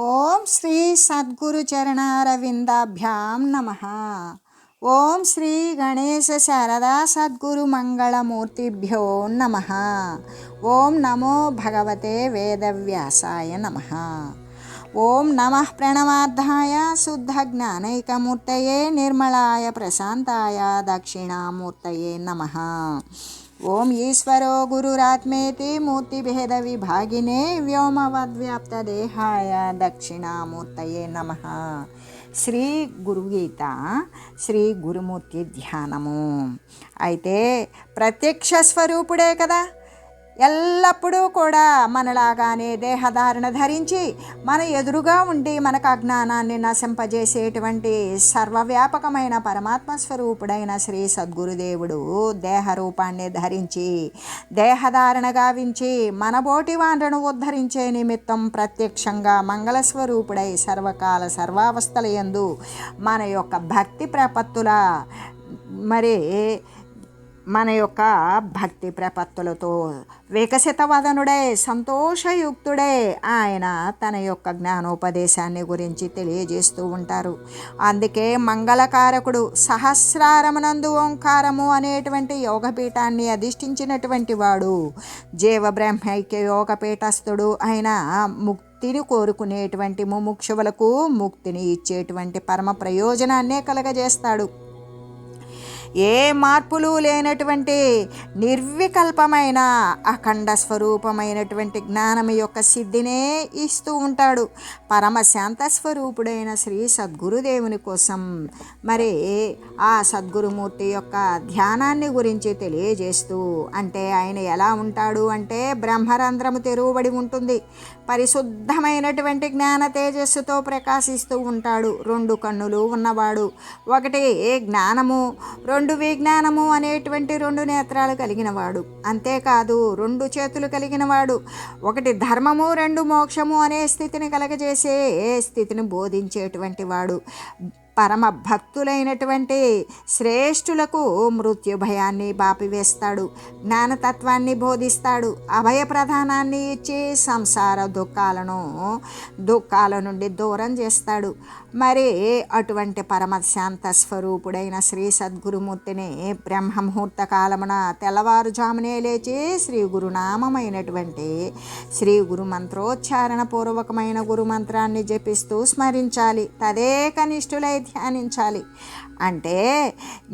ఓం శ్రీ సద్గురు చరణారవిందాభ్యాం నమః. ఓం శ్రీ గణేశ శారదా సద్గురు మంగళమూర్తిభ్యో నమః. ఓం నమో భగవతే వేదవ్యాసాయ నమః. ఓం నమః ప్రణవార్థాయ శుద్ధ జ్ఞానైకమూర్తయే నిర్మలాయ ప్రశాంతాయ దక్షిణామూర్తయే నమః. ఓం ఈశ్వరో గురురాత్మేతి మూర్తిభేద విభాగినే వ్యోమవద్వ్యాప్తదేహాయ దక్షిణామూర్తయే నమః. శ్రీ గురుగీత శ్రీ గురుమూర్తి ధ్యానము. అయితే ప్రత్యక్ష స్వరూపుడే కదా, ఎల్లప్పుడూ కూడా మనలాగానే దేహధారణ ధరించి మన ఎదురుగా ఉండి మనకు అజ్ఞానాన్ని నశింపజేసేటువంటి సర్వవ్యాపకమైన పరమాత్మ స్వరూపుడైన శ్రీ సద్గురుదేవుడు దేహ రూపాన్ని ధరించి దేహధారణ గావించి మనబోటి వాండ్రను ఉద్ధరించే నిమిత్తం ప్రత్యక్షంగా మంగళస్వరూపుడై సర్వకాల సర్వావస్థల యందు మన యొక్క భక్తి ప్రపత్తులతో వికసిత వదనుడై సంతోషయుక్తుడై ఆయన తన యొక్క జ్ఞానోపదేశాన్ని గురించి తెలియజేస్తూ ఉంటారు. అందుకే మంగళకారకుడు సహస్రారమునందు ఓంకారము అనేటువంటి యోగపీఠాన్ని అధిష్ఠించినటువంటి వాడు జీవబ్రహ్మైక్య యోగపీఠస్థుడు అయిన ముక్తిని కోరుకునేటువంటి ముముక్షువులకు ముక్తిని ఇచ్చేటువంటి పరమ ప్రయోజనాన్నే కలగజేస్తాడు. ఏ మార్పులు లేనటువంటి నిర్వికల్పమైన అఖండ స్వరూపమైనటువంటి జ్ఞానం యొక్క సిద్ధినే ఇస్తూ ఉంటాడు. పరమశాంత స్వరూపుడైన శ్రీ సద్గురుదేవుని కోసం మరి ఆ సద్గురుమూర్తి యొక్క ధ్యానాన్ని గురించి తెలియజేస్తూ, అంటే ఆయన ఎలా ఉంటాడు అంటే బ్రహ్మరంధ్రము తెరువబడి ఉంటుంది, పరిశుద్ధమైనటువంటి జ్ఞాన తేజస్సుతో ప్రకాశిస్తూ ఉంటాడు. 2 కన్నులు ఉన్నవాడు, ఒకటి జ్ఞానము, 2 విజ్ఞానము అనేటువంటి 2 నేత్రాలు కలిగినవాడు. అంతేకాదు 2 చేతులు కలిగినవాడు, ఒకటి ధర్మము, 2 మోక్షము అనే స్థితిని కలగజేసే స్థితిని బోధించేటువంటి వాడు. పరమ భక్తులైనటువంటి శ్రేష్ఠులకు మృత్యు భయాన్ని బాపివేస్తాడు, జ్ఞానతత్వాన్ని బోధిస్తాడు, అభయప్రదానాన్ని ఇచ్చి సంసార దుఃఖాల నుండి దూరం చేస్తాడు. మరి అటువంటి పరమశాంత స్వరూపుడైన శ్రీ సద్గురుమూర్తిని బ్రహ్మముహూర్త కాలమున తెల్లవారుజామునే లేచి శ్రీ గురునామమైనటువంటి శ్రీ గురు మంత్రోచ్చారణ పూర్వకమైన గురుమంత్రాన్ని జపిస్తూ స్మరించాలి. తదేక నిష్ఠులై ధ్యానించాలి. అంటే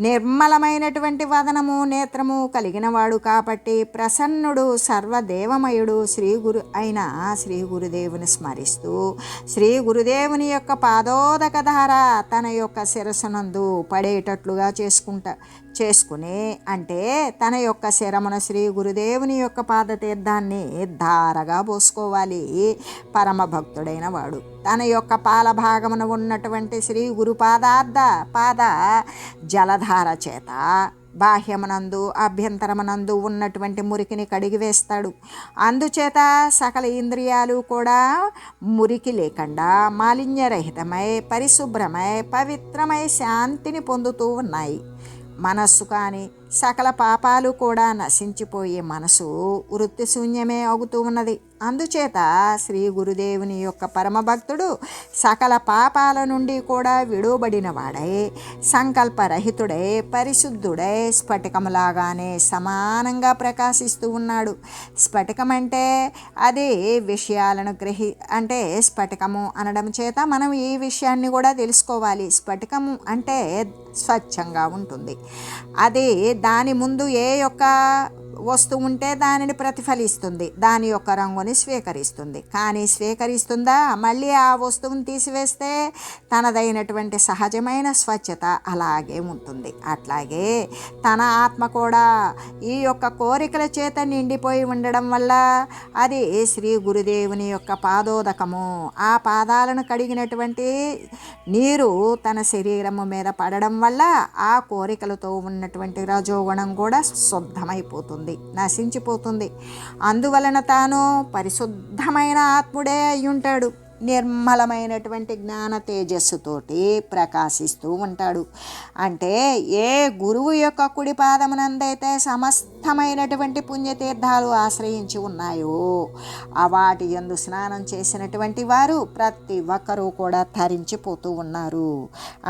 నిర్మలమైనటువంటి వదనము నేత్రము కలిగినవాడు కాబట్టి ప్రసన్నుడు సర్వదేవమయుడు శ్రీ గురుదేవుని స్మరిస్తూ శ్రీ గురుదేవుని యొక్క పాదోదక ధార తన యొక్క శిరస్సునందు పడేటట్లుగా చేసుకుని అంటే తన యొక్క శిరమున శ్రీ గురుదేవుని యొక్క పాదతీర్థాన్ని ధారగా పోసుకోవాలి. పరమ భక్తుడైన వాడు తన యొక్క పాల భాగమున ఉన్నటువంటి శ్రీ గురు పాద జలధార చేత బాహ్యమునందు అభ్యంతరమునందు ఉన్నటువంటి మురికిని కడిగివేస్తాడు. అందుచేత సకల ఇంద్రియాలు కూడా మురికి లేకుండా మాలిన్యరహితమై పరిశుభ్రమై పవిత్రమై శాంతిని పొందుతూ ఉన్నాయి. మనస్సు కానీ సకల పాపాలు కూడా నశించిపోయే మనసు వృత్తి శూన్యమే అవుతూ ఉన్నది. అందుచేత శ్రీ గురుదేవుని యొక్క పరమభక్తుడు సకల పాపాల నుండి కూడా విడువబడిన వాడై సంకల్పరహితుడై పరిశుద్ధుడై స్ఫటికములాగానే సమానంగా ప్రకాశిస్తూ ఉన్నాడు. స్ఫటికం అంటే అది విషయాలను అంటే స్ఫటికము అనడం చేత మనం ఈ విషయాన్ని కూడా తెలుసుకోవాలి. స్ఫటికము అంటే స్వచ్ఛంగా ఉంటుంది. అది దాని ముందు ఏ యొక్క వస్తువు ఉంటే దానిని ప్రతిఫలిస్తుంది, దాని యొక్క రంగుని స్వీకరిస్తుంది. కానీ స్వీకరిస్తుందా? మళ్ళీ ఆ వస్తువుని తీసివేస్తే తనదైనటువంటి సహజమైన స్వచ్ఛత అలాగే ఉంటుంది. అట్లాగే తన ఆత్మ కూడా ఈ యొక్క కోరికల చేత నిండిపోయి ఉండడం వల్ల అది శ్రీ గురుదేవుని యొక్క పాదోదకము, ఆ పాదాలను కడిగినటువంటి నీరు తన శరీరము మీద పడడం వల్ల ఆ కోరికలతో ఉన్నటువంటి రజోగుణం కూడా శుద్ధమైపోతుంది, నశించిపోతుంది. అందువలన తాను పరిశుద్ధమైన ఆత్ముడే అయ్యుంటాడు. నిర్మలమైనటువంటి జ్ఞాన తేజస్సుతోటి ప్రకాశిస్తూ ఉంటాడు. అంటే ఏ గురువు యొక్క కుడి పాదమునందైతే సమస్తమైనటువంటి పుణ్యతీర్థాలు ఆశ్రయించి ఉన్నాయో ఆ వాటి యందు స్నానం చేసినటువంటి వారు ప్రతి ఒక్కరూ కూడా తరించిపోతూ ఉన్నారు.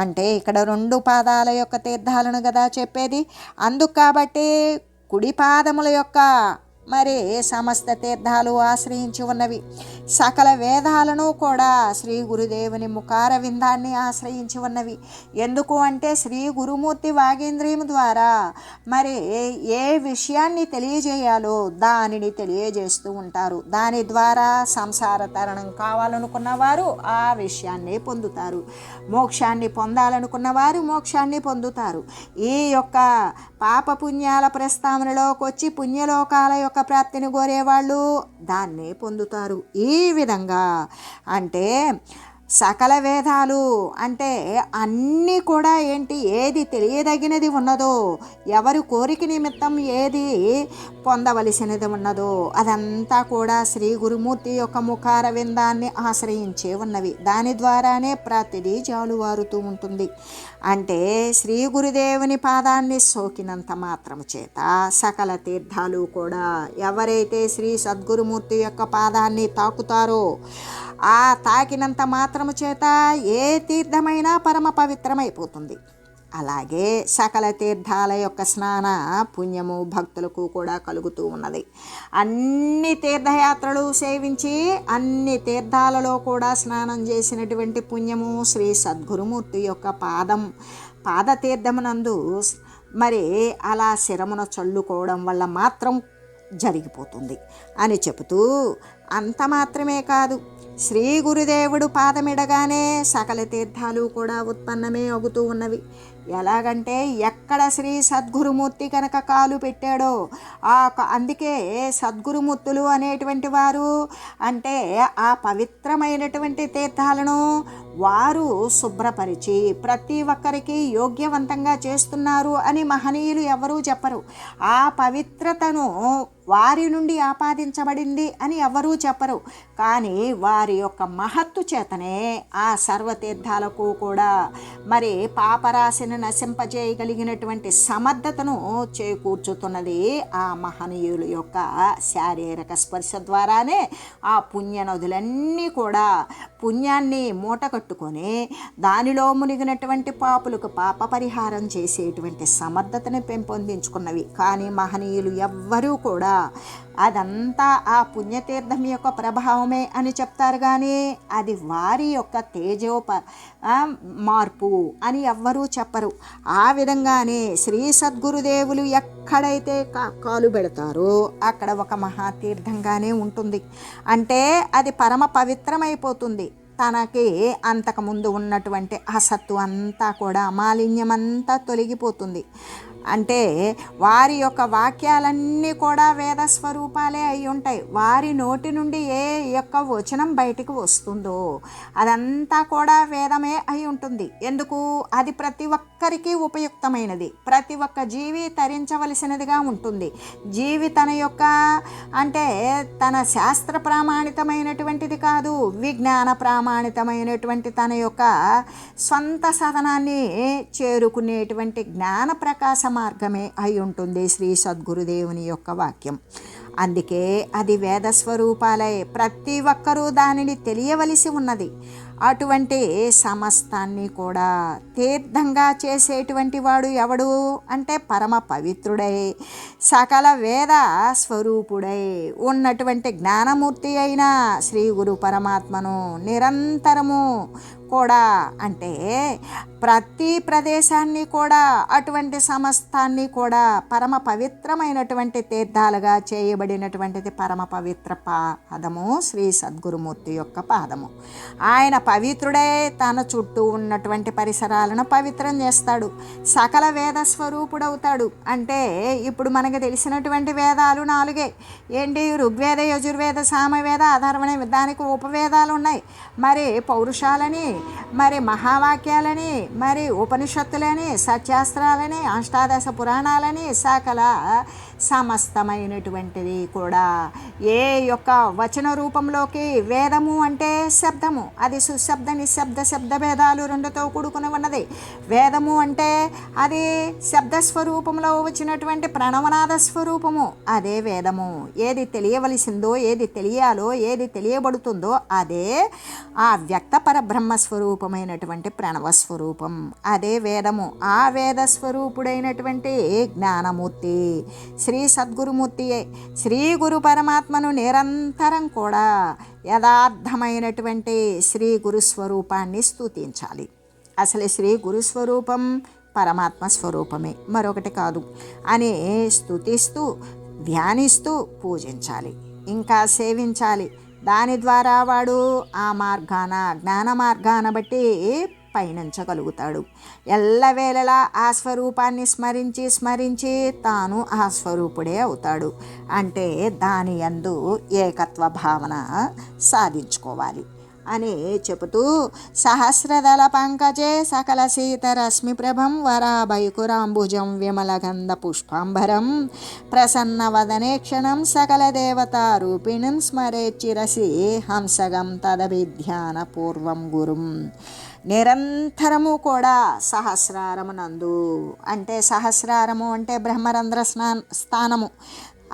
అంటే ఇక్కడ 2 పాదాల యొక్క తీర్థాలను కదా చెప్పేది. అందుకు కాబట్టి కుడి పాదముల యొక్క మరి సమస్త తీర్థాలు ఆశ్రయించి ఉన్నవి. సకల వేదాలను కూడా శ్రీ గురుదేవుని ముఖార విందాన్ని ఆశ్రయించి ఉన్నవి. ఎందుకు అంటే శ్రీ గురుమూర్తి వాగేంద్రియం ద్వారా మరి ఏ విషయాన్ని తెలియజేయాలో దానిని తెలియజేస్తూ ఉంటారు. దాని ద్వారా సంసార తరణం కావాలనుకున్న వారు ఆ విషయాన్ని పొందుతారు. మోక్షాన్ని పొందాలనుకున్న వారు మోక్షాన్ని పొందుతారు. ఈ యొక్క పాపపుణ్యాల ప్రస్తావనలోకి వచ్చి పుణ్యలోకాల యొక్క ప్రాప్తిని కోరేవాళ్ళు దాన్ని పొందుతారు. ఈ విధంగా అంటే సకల వేదాలు అంటే అన్నీ కూడా ఏంటి, ఏది తెలియదగినది ఉన్నదో, ఎవరి కోరిక నిమిత్తం ఏది పొందవలసినది ఉన్నదో అదంతా కూడా శ్రీ గురుమూర్తి యొక్క ముఖార విందాన్ని ఆశ్రయించే ఉన్నవి. దాని ద్వారానే ప్రతిదీ జాలువారుతూ ఉంటుంది. అంటే శ్రీ గురుదేవుని పాదాన్ని సోకినంత మాత్రము చేత సకల తీర్థాలు కూడా ఎవరైతే శ్రీ సద్గురుమూర్తి యొక్క పాదాన్ని తాకుతారో ఆ తాకినంత మాత్రము చేత ఏ తీర్థమైనా పరమ పవిత్రమైపోతుంది. అలాగే సకల తీర్థాల యొక్క స్నాన పుణ్యము భక్తులకు కూడా కలుగుతూ ఉన్నది. అన్ని తీర్థయాత్రలు సేవించి అన్ని తీర్థాలలో కూడా స్నానం చేసినటువంటి పుణ్యము శ్రీ సద్గురుమూర్తి యొక్క పాదతీర్థమునందు మరి అలా శిరమున చల్లుకోవడం వల్ల మాత్రం జరిగిపోతుంది అని చెబుతూ, అంత మాత్రమే కాదు, శ్రీ గురుదేవుడు పాదమిడగానే సకల తీర్థాలు కూడా ఉత్పన్నమే అవుతూ ఉన్నవి. ఎలాగంటే ఎక్కడ శ్రీ సద్గురుమూర్తి కనుక కాలు పెట్టాడో అందుకే సద్గురుమూర్తులు అనేటువంటి వారు అంటే ఆ పవిత్రమైనటువంటి తీర్థాలను వారు శుభ్రపరిచి ప్రతి ఒక్కరికి యోగ్యవంతంగా చేస్తున్నారు అని మహనీయులు ఎవరూ చెప్పరు. ఆ పవిత్రతను వారి నుండి ఆపాదించబడింది అని ఎవరూ చెప్పరు. కానీ వారి యొక్క మహత్తు చేతనే ఆ సర్వతీర్థాలకు కూడా మరి పాపరాశిని నశింపజేయగలిగినటువంటి సమర్థతను చేకూర్చుతున్నది ఆ మహనీయుల యొక్క శారీరక స్పర్శ ద్వారానే. ఆ పుణ్య నదులన్నీ కూడా పుణ్యాన్ని మూట కట్టుకొని దానిలో మునిగినటువంటి పాపులకు పాప పరిహారం చేసేటువంటి సమర్థతను పెంపొందించుకున్నవి. కానీ మహనీయులు ఎవ్వరూ కూడా అదంతా ఆ పుణ్యతీర్థం యొక్క ప్రభావమే అని చెప్తారు. కానీ అది వారి యొక్క మార్పు అని ఎవ్వరూ చెప్పరు. ఆ విధంగానే శ్రీ సద్గురుదేవులు ఎక్కడైతే కాలు పెడతారో అక్కడ ఒక మహాతీర్థంగానే ఉంటుంది. అంటే అది పరమ పవిత్రమైపోతుంది. తనకి అంతకుముందు ఉన్నటువంటి అసత్తు అంతా కూడా మాలిన్యమంతా తొలగిపోతుంది. అంటే వారి యొక్క వాక్యాలన్నీ కూడా వేద స్వరూపాలే అయి ఉంటాయి. వారి నోటి నుండి ఏ యొక్క వచనం బయటికి వస్తుందో అదంతా కూడా వేదమే అయి ఉంటుంది. ఎందుకు? అది ప్రతి ఒక్కరికి ఉపయుక్తమైనది, ప్రతి ఒక్క జీవి తరించవలసినదిగా ఉంటుంది. జీవి తన యొక్క అంటే తన శాస్త్ర ప్రామాణితమైనటువంటిది కాదు, విజ్ఞాన ప్రామాణితమైనటువంటి తన యొక్క స్వంత సదనాన్ని చేరుకునేటువంటి జ్ఞాన ప్రకాశ మార్గమే అయి ఉంటుంది శ్రీ సద్గురుదేవుని యొక్క వాక్యం. అందుకే అది వేద స్వరూపాలే, ప్రతి ఒక్కరూ దానిని తెలియవలసి ఉన్నది. అటువంటి సమస్తాన్ని కూడా తీర్థంగా చేసేటువంటి వాడు ఎవడు అంటే పరమ పవిత్రుడై సకల వేద స్వరూపుడై ఉన్నటువంటి జ్ఞానమూర్తి అయిన శ్రీ గురు పరమాత్మను నిరంతరము కూడా అంటే ప్రతి ప్రదేశాన్ని కూడా అటువంటి సమస్తాన్ని కూడా పరమ పవిత్రమైనటువంటి తీర్థాలుగా చేయబడినటువంటిది పరమ పవిత్ర పాదము శ్రీ సద్గురుమూర్తి యొక్క పాదము. ఆయన పవిత్రుడే తన చుట్టూ ఉన్నటువంటి పరిసరాలను పవిత్రం చేస్తాడు, సకల వేద స్వరూపుడవుతాడు. అంటే ఇప్పుడు మనకు తెలిసినటువంటి వేదాలు 4 ఏంటి? ఋగ్వేద, యజుర్వేద, సామవేద, అథర్వణ, దానికి ఉపవేదాలు ఉన్నాయి. మరి పౌరుషాలని, మరి మహావాక్యాలని, మరి ఉపనిషత్తులని, సత్యాస్త్రాలని, అష్టాదశ పురాణాలని, సకల సమస్తమైనటువంటిది కూడా ఏ యొక్క వచన రూపంలోకి వేదము అంటే శబ్దము, అది సుశబ్ద నిశ్శబ్ద శబ్ద భేదాలు రెండుతో కూడుకుని ఉన్నది. వేదము అంటే అది శబ్ద స్వరూపంలో వచ్చినటువంటి ప్రణవనాద స్వరూపము, అదే వేదము. ఏది తెలియవలసిందో, ఏది తెలియాలో, ఏది తెలియబడుతుందో అదే ఆ వ్యక్త పరబ్రహ్మ స్వరూపమైనటువంటి ప్రణవ స్వరూపం, అదే వేదము. ఆ వేద స్వరూపుడైనటువంటి జ్ఞానమూర్తి శ్రీ సద్గురుమూర్తియే. శ్రీ గురు పరమాత్మను నిరంతరం కూడా యథార్థమైనటువంటి శ్రీ గురుస్వరూపాన్ని స్తుతించాలి. అసలు శ్రీ గురుస్వరూపం పరమాత్మ స్వరూపమే, మరొకటి కాదు అని స్తుతిస్తూ ధ్యానిస్తూ పూజించాలి, ఇంకా సేవించాలి. దాని ద్వారా వాడు ఆ మార్గాన, జ్ఞాన మార్గాన బట్టి పయనించగలుగుతాడు. ఎల్లవేళలా ఆ స్వరూపాన్ని స్మరించి స్మరించి తాను ఆ స్వరూపుడే అవుతాడు. అంటే దాని యందు ఏకత్వ భావన సాధించుకోవాలి అని చెబుతూ, సహస్రదళ పంకజే సకల సీతరశ్మి ప్రభం వరాభైకురాంబుజం విమలగంధ పుష్పాంబరం ప్రసన్నవదనే క్షణం సకల దేవతా రూపిణం స్మరేచ్చిరసి హంసగం తదభిధ్యాన పూర్వం గురుం. నిరంతరము కూడా సహస్రారమునందు, అంటే సహస్రారము అంటే బ్రహ్మరంధ్ర స్థానము,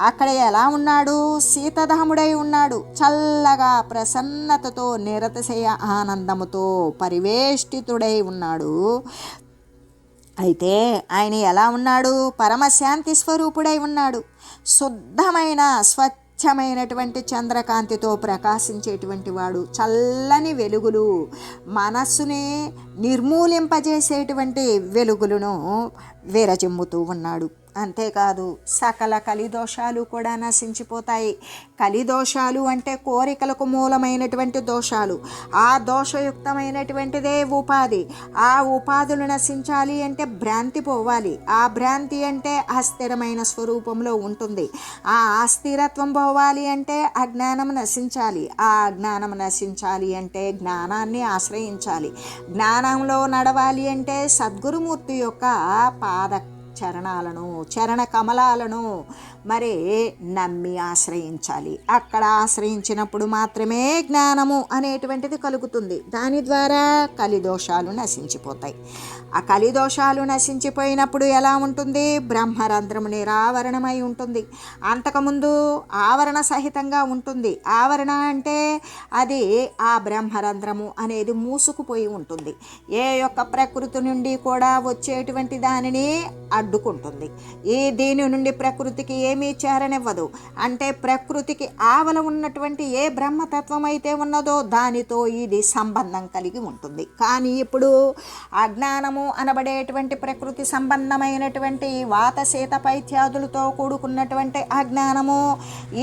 అక్కడ ఎలా ఉన్నాడు? శీతధాముడై ఉన్నాడు. చల్లగా ప్రసన్నతతో నిరతిశయ ఆనందముతో పరివేష్టితుడై ఉన్నాడు. అయితే ఆయన ఎలా ఉన్నాడు? పరమశాంతి స్వరూపుడై ఉన్నాడు. శుద్ధమైన స్వచ్ఛమైనటువంటి చంద్రకాంతితో ప్రకాశించేటువంటి వాడు. చల్లని వెలుగులు, మనస్సుని నిర్మూలింపజేసేటువంటి వెలుగులను విరజిమ్ముతూ ఉన్నాడు. అంతేకాదు సకల కలిదోషాలు కూడా నశించిపోతాయి. కలిదోషాలు అంటే కోరికలకు మూలమైనటువంటి దోషాలు. ఆ దోషయుక్తమైనటువంటిదే ఉపాధి. ఆ ఉపాధులు నశించాలి అంటే భ్రాంతి పోవాలి. ఆ భ్రాంతి అంటే అస్థిరమైన స్వరూపంలో ఉంటుంది. ఆ అస్థిరత్వం పోవాలి అంటే అజ్ఞానం నశించాలి. ఆ అజ్ఞానం నశించాలి అంటే జ్ఞానాన్ని ఆశ్రయించాలి. జ్ఞానంలో నడవాలి అంటే సద్గురుమూర్తి యొక్క పాద చరణాలను, చరణ కమలాలను మరి నమ్మి ఆశ్రయించాలి. అక్కడ ఆశ్రయించినప్పుడు మాత్రమే జ్ఞానము అనేటువంటిది కలుగుతుంది. దాని ద్వారా కలిదోషాలు నశించిపోతాయి. ఆ కలిదోషాలు నశించిపోయినప్పుడు ఎలా ఉంటుంది? బ్రహ్మరంధ్రము నిరావరణమై ఉంటుంది. అంతకుముందు ఆవరణ సహితంగా ఉంటుంది. ఆవరణ అంటే అది ఆ బ్రహ్మరంధ్రము అనేది మూసుకుపోయి ఉంటుంది. ఏ యొక్క ప్రకృతి నుండి కూడా వచ్చేటువంటి దానిని అడ్డుకుంటుంది. దీని నుండి ప్రకృతికి ఏమీ చేరనివ్వదు. అంటే ప్రకృతికి ఆవల ఉన్నటువంటి ఏ బ్రహ్మతత్వం అయితే ఉన్నదో దానితో ఇది సంబంధం కలిగి ఉంటుంది. కానీ ఇప్పుడు అజ్ఞానము అనబడేటువంటి ప్రకృతి సంబంధమైనటువంటి వాత శీత పైత్యాదులతో కూడుకున్నటువంటి అజ్ఞానము,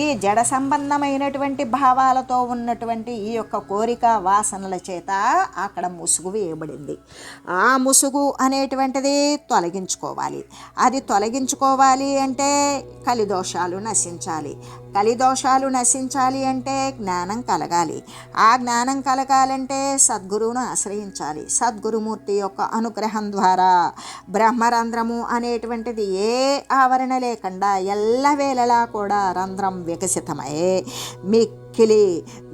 ఈ జడ సంబంధమైనటువంటి భావాలతో ఉన్నటువంటి ఈ యొక్క కోరిక వాసనల చేత అక్కడ ముసుగు వేయబడింది. ఆ ముసుగు అనేటువంటిది తొలగించుకోవాలి. అది తొలగించుకోవాలి అంటే కలిదోషాలు నశించాలి. కలిదోషాలు నశించాలి అంటే జ్ఞానం కలగాలి. ఆ జ్ఞానం కలగాలంటే సద్గురువును ఆశ్రయించాలి. సద్గురుమూర్తి యొక్క అనుగ్రహం ద్వారా బ్రహ్మరంధ్రము అనేటువంటిది ఏ ఆవరణ లేకుండా ఎల్లవేళలా కూడా రంధ్రం వికసితమై మిక్కిలి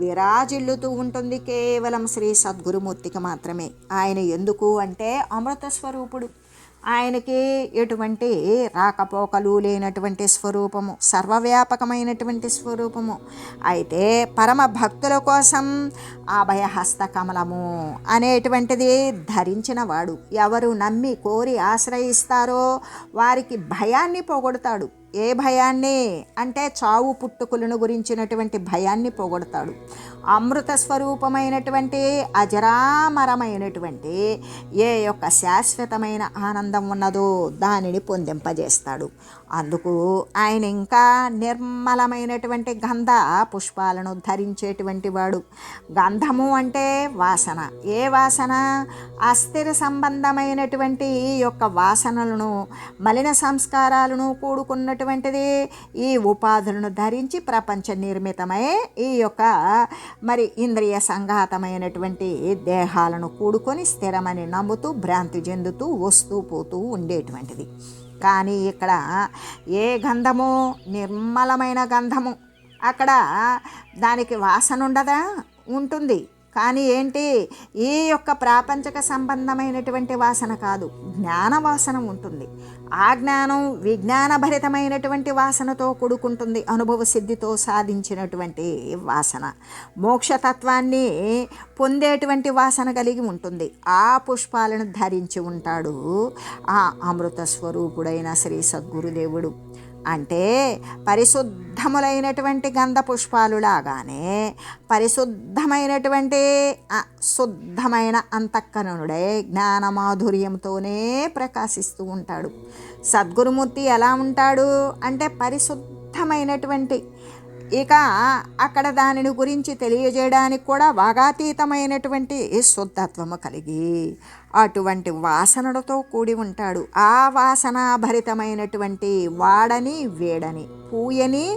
విరాజిల్లుతూ ఉంటుంది. కేవలం శ్రీ సద్గురుమూర్తికి మాత్రమే. ఆయన ఎందుకు అంటే అమృత స్వరూపుడు. ఆయనకి ఎటువంటి రాకపోకలు లేనటువంటి స్వరూపము, సర్వవ్యాపకమైనటువంటి స్వరూపము. అయితే పరమ భక్తుల కోసం అభయహస్త కమలము అనేటువంటిది ధరించిన వాడు. ఎవరు నమ్మి కోరి ఆశ్రయిస్తారో వారికి భయాన్ని పోగొడతాడు. ఏ భయాన్ని అంటే చావు పుట్టుకులను గురించినటువంటి భయాన్ని పోగొడతాడు. అమృత స్వరూపమైనటువంటి అజరామరమైనటువంటి ఏ యొక్క శాశ్వతమైన ఆనందం ఉన్నదో దానిని పొందింపజేస్తాడు. అందుకు ఆయన ఇంకా నిర్మలమైనటువంటి గంధ పుష్పాలను ధరించేటువంటి వాడు. గంధము అంటే వాసన. ఏ వాసన? అస్థిర సంబంధమైనటువంటి ఈ యొక్క వాసనలను, మలిన సంస్కారాలను కూడుకున్నటువంటిది ఈ ఉపాధులను ధరించి ప్రపంచ నిర్మితమై ఈ యొక్క మరి ఇంద్రియ సంఘాతమైనటువంటి దేహాలను కూడుకొని స్థిరమని నమ్ముతూ భ్రాంతి చెందుతూ వస్తూ పోతూ ఉండేటువంటిది. కానీ ఇక్కడ ఏ గంధము నిర్మలమైన గంధము, అక్కడ దానికి వాసన ఉండదా? ఉంటుంది. కానీ ఏంటి, ఈ యొక్క ప్రాపంచక సంబంధమైనటువంటి వాసన కాదు, జ్ఞాన వాసన ఉంటుంది. ఆ జ్ఞానం విజ్ఞానభరితమైనటువంటి వాసనతో కూడుకుంటుంది. అనుభవ సిద్ధితో సాధించినటువంటి వాసన, మోక్షతత్వాన్ని పొందేటువంటి వాసన కలిగి ఉంటుంది. ఆ పుష్పాలను ధరించి ఉంటాడు ఆ అమృత స్వరూపుడైన శ్రీ సద్గురుదేవుడు. అంటే పరిశుద్ధములైనటువంటి గంధ పుష్పాలు లాగానే పరిశుద్ధమైనటువంటి శుద్ధమైన అంతఃకరణుడై జ్ఞానమాధుర్యంతోనే ప్రకాశిస్తూ ఉంటాడు. సద్గురుమూర్తి ఎలా ఉంటాడు అంటే పరిశుద్ధమైనటువంటి, ఇక అక్కడ దానిని గురించి తెలియజేయడానికి కూడా వాగాతీతమైనటువంటి శుద్ధత్వము కలిగి అటువంటి వాసనలతో కూడి ఉంటాడు. ఆ వాసన భరితమైనటువంటి వాడని వేడని పూయని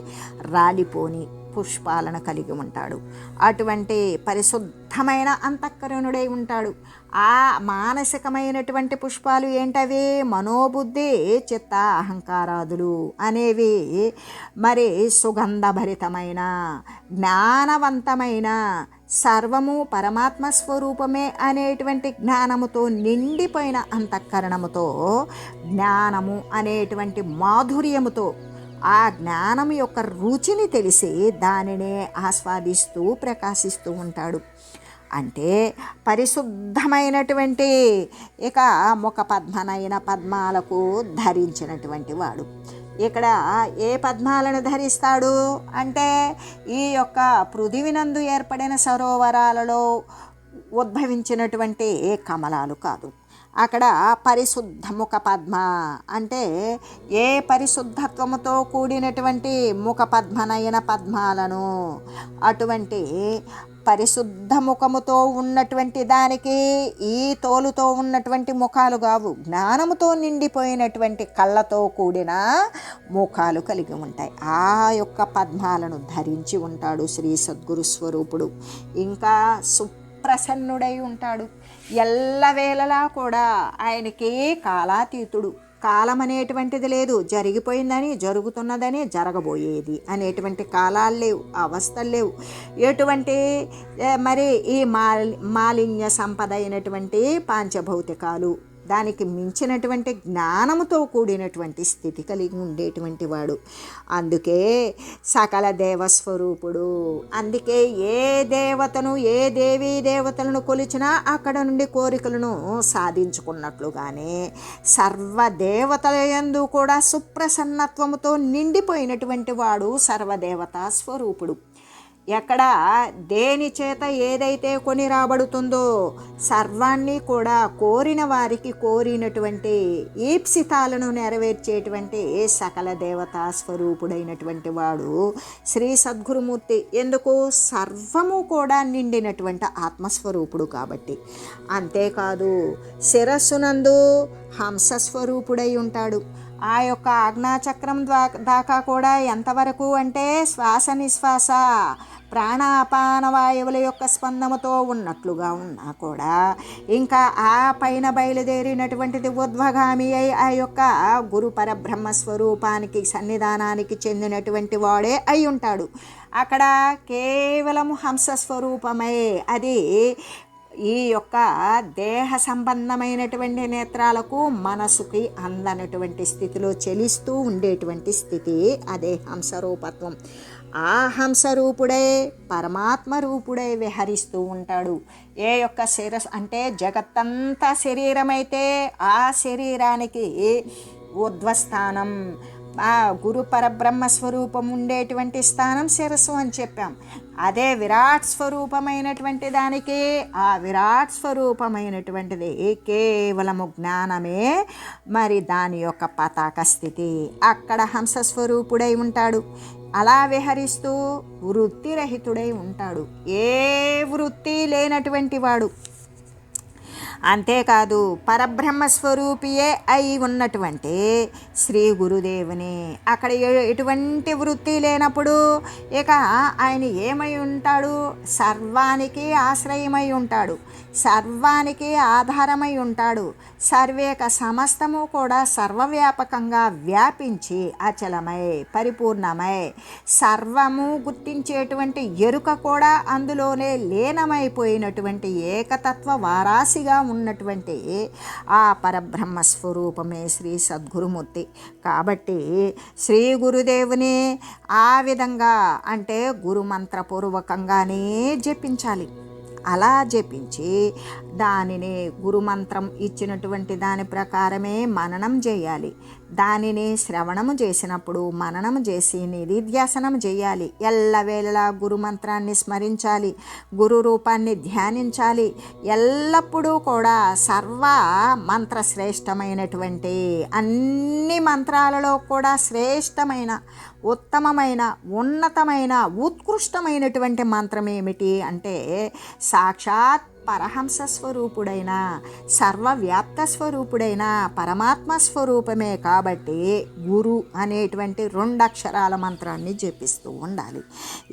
రాలిపోని పుష్పాలను కలిగి ఉంటాడు. అటువంటి పరిశుద్ధమైన అంతఃకరణుడై ఉంటాడు. ఆ మానసికమైనటువంటి పుష్పాలు ఏంటవి? మనోబుద్ధి చిత్త అహంకారాదులు అనేవి మరి సుగంధభరితమైన జ్ఞానవంతమైన సర్వము పరమాత్మ స్వరూపమే అనేటువంటి జ్ఞానముతో నిండిపోయిన అంతఃకరణముతో, జ్ఞానము అనేటువంటి మాధుర్యముతో, ఆ జ్ఞానం యొక్క రుచిని తెలిసి దానినే ఆస్వాదిస్తూ ప్రకాశిస్తూ ఉంటాడు. అంటే పరిశుద్ధమైనటువంటి ఇక ముఖ పద్మనైన పద్మాలకు ధరించినటువంటి వాడు. ఇక్కడ ఏ పద్మాలను ధరిస్తాడు అంటే ఈ యొక్క పృథివినందు ఏర్పడిన సరోవరాలలో ఉద్భవించినటువంటి కమలాలు కాదు. అక్కడ పరిశుద్ధ ముఖ పద్మ అంటే ఏ పరిశుద్ధత్వముతో కూడినటువంటి ముఖ పద్మనయన పద్మాలను, అటువంటి పరిశుద్ధ ముఖముతో ఉన్నటువంటి దానికి ఈ తోలుతో ఉన్నటువంటి ముఖాలు కావు, జ్ఞానముతో నిండిపోయినటువంటి కళ్ళతో కూడిన ముఖాలు కలిగి ఉంటాయి. ఆ యొక్క పద్మాలను ధరించి ఉంటాడు శ్రీ సద్గురు స్వరూపుడు. ఇంకా సుప్రసన్నుడై ఉంటాడు. ఎల్లవేళలా కూడా ఆయనకి కాలాతీతుడు. కాలం అనేటువంటిది లేదు. జరిగిపోయిందని, జరుగుతున్నదని, జరగబోయేది అనేటువంటి కాలాలు లేవు, అవస్థలు లేవు. ఎటువంటి మరి ఈ మాలిన్య సంపద అయినటువంటి పాంచభౌతికాలు, దానికి మించినటువంటి జ్ఞానముతో కూడినటువంటి స్థితి కలిగి ఉండేటువంటి వాడు. అందుకే సకల దేవస్వరూపుడు. అందుకే ఏ దేవతను, ఏ దేవీ దేవతలను కొలిచినా అక్కడ నుండి కోరికలను సాధించుకున్నట్లుగానే సర్వదేవతల యందు కూడా సుప్రసన్నత్వముతో నిండిపోయినటువంటి వాడు సర్వదేవతా స్వరూపుడు. ఎక్కడ దేని చేత ఏదైతే కొని రాబడుతుందో సర్వాన్ని కూడా కోరిన వారికి కోరినటువంటి ఈప్సితాలను నెరవేర్చేటువంటి సకల దేవతా స్వరూపుడైనటువంటి వాడు శ్రీ సద్గురుమూర్తి. ఎందుకు? సర్వము కూడా నిండినటువంటి ఆత్మస్వరూపుడు కాబట్టి. అంతేకాదు శిరస్సునందు హంసస్వరూపుడై ఉంటాడు. ఆ యొక్క ఆజ్ఞాచక్రం దాకా కూడా ఎంతవరకు అంటే శ్వాస నిశ్వాస ప్రాణాపాన వాయువుల యొక్క స్పందనతో ఉన్నట్లుగా ఉన్నా కూడా ఇంకా ఆ పైన బయలుదేరినటువంటిది ఉద్వగామి అయి ఆ యొక్క గురు పరబ్రహ్మ స్వరూపానికి సన్నిధానానికి చెందినటువంటి వాడే అయి ఉంటాడు. అక్కడ కేవలం హంస స్వరూపమే. అది ఈ యొక్క దేహ సంబంధమైనటువంటి నేత్రాలకు మనసుకి అందనటువంటి స్థితిలో చెలిస్తూ ఉండేటువంటి స్థితి, అదే హంసరూపత్వం. ఆ హంసరూపుడే పరమాత్మ రూపుడై విహరిస్తూ ఉంటాడు. ఏ యొక్క శిరస్సు అంటే జగత్తంతా శరీరమైతే ఆ శరీరానికి ఊర్ధ్వస్థానం, ఆ గురు పరబ్రహ్మ స్వరూపం ఉండేటువంటి స్థానం శిరస్సు అని చెప్పాం. అదే విరాట్ స్వరూపమైనటువంటి దానికి ఆ విరాట్ స్వరూపమైనటువంటిది కేవలము జ్ఞానమే మరి దాని యొక్క పతాక స్థితి. అక్కడ హంస స్వరూపుడై ఉంటాడు. అలా విహరిస్తూ వృత్తిరహితుడై ఉంటాడు. ఏ వృత్తి లేనటువంటి వాడు. అంతేకాదు పరబ్రహ్మ స్వరూపియే అయి ఉన్నటువంటి శ్రీ గురుదేవుని అక్కడ ఎటువంటి వృత్తి లేనప్పుడు ఇక ఆయన ఏమై ఉంటాడు? సర్వానికి ఆశ్రయమై ఉంటాడు, సర్వానికి ఆధారమై ఉంటాడు. సర్వేక సమస్తము కూడా సర్వవ్యాపకంగా వ్యాపించి అచలమై పరిపూర్ణమై సర్వము గుర్తించేటువంటి ఎరుక కూడా అందులోనే లీనమైపోయినటువంటి ఏకతత్వ వారాసిగా ఉన్నటువంటి ఆ పరబ్రహ్మ స్వరూపమే శ్రీ సద్గురుమూర్తి. కాబట్టి శ్రీ గురుదేవుని ఆ విధంగా అంటే గురుమంత్రపూర్వకంగానే జపించాలి. అలా జపించి దానిని గురుమంత్రం ఇచ్చినటువంటి దాని ప్రకారమే మననం చేయాలి. దానిని శ్రవణము చేసినప్పుడు మననం చేసి నిధిధ్యాసనం చేయాలి. ఎల్లవేళలా గురుమంత్రాన్ని స్మరించాలి, గురు రూపాన్ని ధ్యానించాలి. ఎల్లప్పుడూ కూడా సర్వ మంత్రశ్రేష్టమైనటువంటి అన్ని మంత్రాలలో కూడా శ్రేష్టమైన ఉత్తమమైన ఉన్నతమైన ఉత్కృష్టమైనటువంటి మంత్రం ఏమిటి అంటే సాక్షాత్ పరహంస స్వరూపుడైన సర్వవ్యాప్త స్వరూపుడైన పరమాత్మ స్వరూపమే. కాబట్టి గురు అనేటువంటి 2 అక్షరాల మంత్రాన్ని జపిస్తూ ఉండాలి.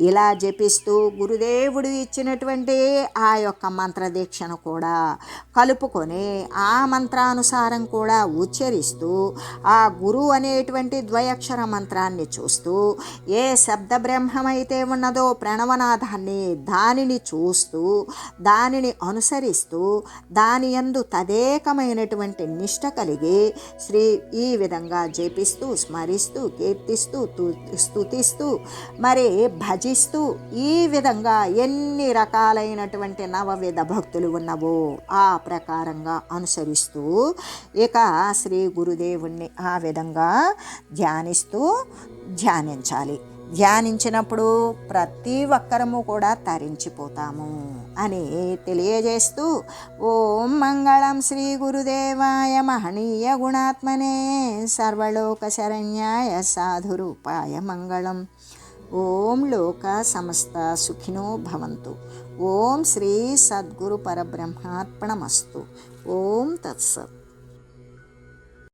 ఇలా జపిస్తూ గురుదేవుడు ఇచ్చినటువంటి ఆ యొక్క మంత్రదీక్షను కూడా కలుపుకొని ఆ మంత్రానుసారం కూడా ఉచ్చరిస్తూ ఆ గురు అనేటువంటి ద్వయక్షర మంత్రాన్ని చూస్తూ ఏ శబ్ద బ్రహ్మమైతే ఉన్నదో ప్రణవనాథాన్ని దానిని చూస్తూ దానిని అనుసరిస్తూ దాని యందు తదేకమైనటువంటి నిష్ట కలిగి శ్రీ ఈ విధంగా జపిస్తూ స్మరిస్తూ కీర్తిస్తూ స్తుతిస్తూ మరి భజిస్తూ ఈ విధంగా ఎన్ని రకాలైనటువంటి నవవిధ భక్తులు ఉన్నవో ఆ ప్రకారంగా అనుసరిస్తూ ఇక శ్రీ గురుదేవుణ్ణి ఆ విధంగా ధ్యానించాలి. ధ్యానించినప్పుడు ప్రతి ఒక్కరము కూడా తరించిపోతాము అని తెలియజేస్తూ ఓం మంగళం శ్రీ గురుదేవాయ మహనీయ గుణాత్మనే సర్వలోక శరణ్యాయ సాధురూపాయ మంగళం. ఓం లోక సమస్త సుఖినో భవంతు. ఓం శ్రీ సద్గురు పరబ్రహ్మార్పణమస్తు. ఓం తత్సత్.